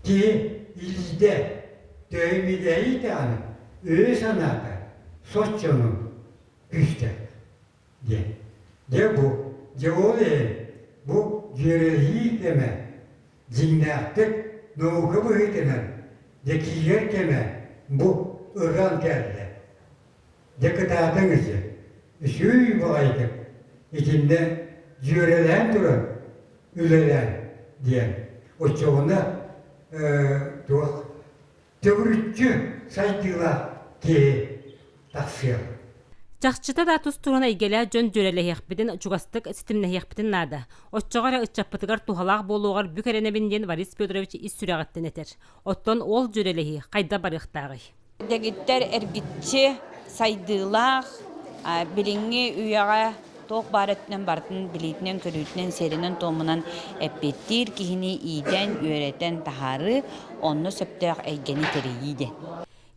ki ilde dövmeyi de anı sanatı sosyonun güçte diye. De bu, de olayı bu cüreyi deme, cinnattık, noğu bu deme, de kiyer deme, bu ıran geldi. De kıtadınızı, şuy bulaydık, içinde cürelen durun, üleler diye. O çoğuna tövürütçü saydılar ki taksıyor. Чахчыта да тус туруна игеле жөн жөрелехпитин чугастык ситимнехпитин нада. Отчогара ыччаппытыгар тухалаах болугар бүкеренебинден Борис Федорович ис сүрәгәттен этер. Оттон ол жөрелехи кайда барыктагы. Дегиттер эргитчи сайдылах билинги уяга ток барытнан бартын билитнен көрүтнен серинен томунан эппеттир кихини иден үйрөтен тахары онну сөптөк эйгени терейиде.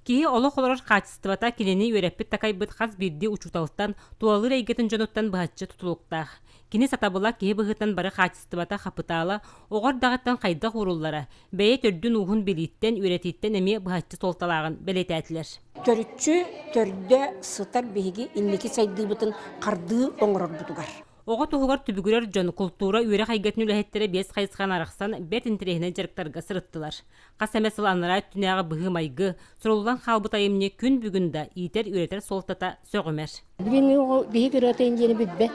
Киһи олох олорор качествата кинини үөреппит такайбыт хас бирди учуталыттан туалыр эйгетин жонуттан быһаччы тутулуктаах. Кини сатабыла киһи быһытан бары качествата хапытаала оҕор дагыттан хайда хуруллара бэйэ төрдүн уһун билиттен үөретиттен эми быһаччы толталаагын белетээтлер. Төрүччү төрдө сытар биһиги инники сайдыыбытын кардыы оҥорорбутугар. Оҕо туһугар түбүгүрөр жон культура үөрэ хайгатын үлэһеттере биэс хайсхан арахсан бет интерехине жарыктарга сырыттылар. Кас эмес ыланнара түнэҕэ быһы майгы суруллан хаалбыт айымне күн бүгүнда иитер үөретер солтата сөҕүмэр. Билини биһи кырыата индиэни билбэт.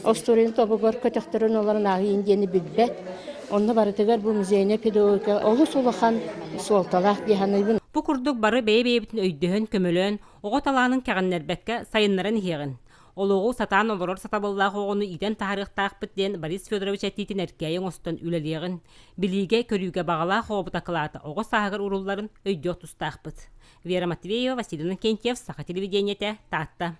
Осторин тобугар көтөхтөрөн оларын агы индиэни билбэт. Онно барытыгар бу музейне педагогика олус улахан суолталаах диһаныбын. Бу курдук бары бэйэ-бэйэбитин өйдөһөн көмөлөөн оҕо талаанын кэҕэннэрбэкке сайыннарын иһиэҕин. Олоғу сатаан олорор сатабыллаах оҕону иден таһарыахтаахпыт диэн Борис Федорович этиитин эркээйин остон үлэлиэҕин, билииге көрүүгэ бағалаах оҕобута кылаата оҕо сааһыгар урулларын өйдөөх тустаахпыт. Вера Матвеева, Василий Кентьев, Саха телевидениете, Таатта.